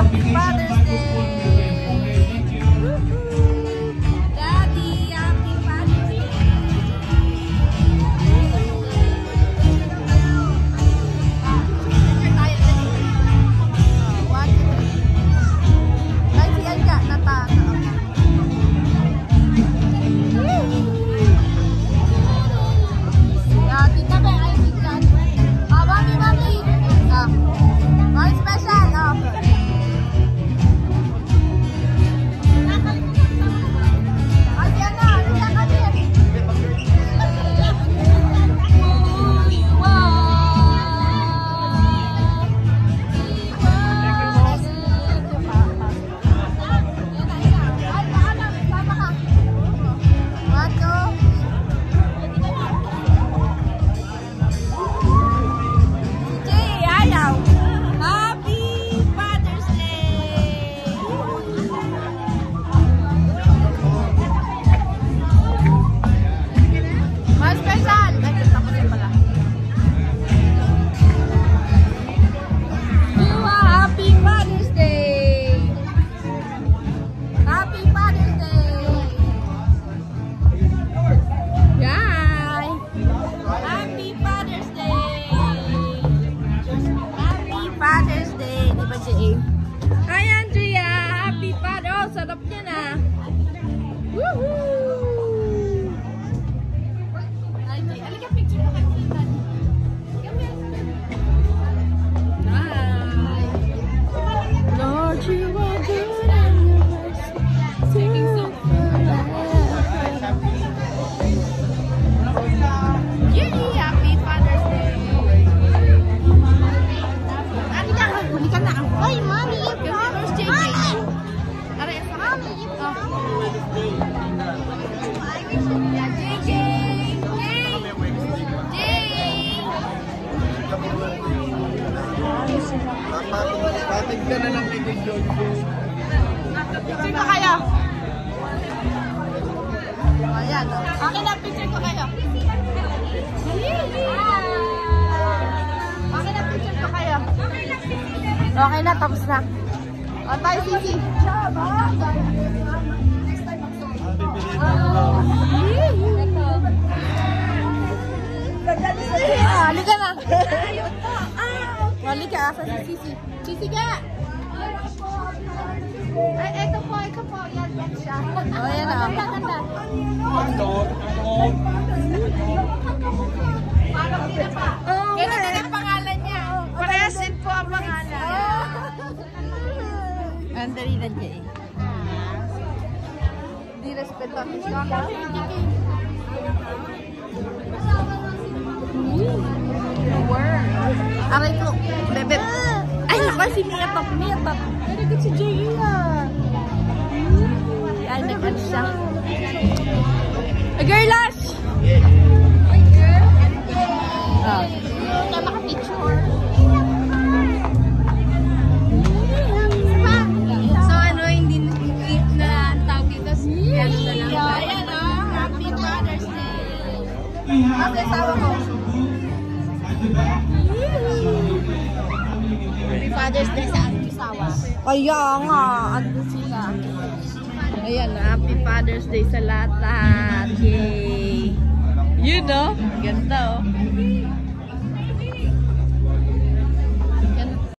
Happy Father's Day! Hi Andrea! Happy Father! Oh, sarap niya na! Woohoo! Alika, picture mo kayo. Hi! Lord, you are good and your mercy taking so Yay! Happy Father's Day! Alika, halika na! Ay, Mami! Where's JJ? Mommy, yeah, JJ! Patig ka na lang kay Jojo. Picture ko kayo. Ayan. Akin na, picture ko kayo. Akin na, picture ko kayo. Okay na, tapos na. O, tayo, Sisi. Halika na. Halika, asa si Sisi. Sisi ka. Ay, ito po, ito po. Yan siya. O, yan na. Ganda. Ganun din ang pangalan niya. Parehas po ang pangalan. Ang dali lang niya eh. Di respeto ang isang. Aray ko, bebe. Ay, naku, si Mia Top. Very good si Jaya. Ay, nag-ano siya. Girlash! Ay, girl. Kaya maka-picture. So, ano, hindi na tawag dito. Yan na lang. Ayan, Happy Father's Day. Okay, sawa ko. Happy Father's Day sa Asawa. Kaya nga, ano sila. Ayan, Happy Father's Day sa lahat. Yay! You know, ganda oh.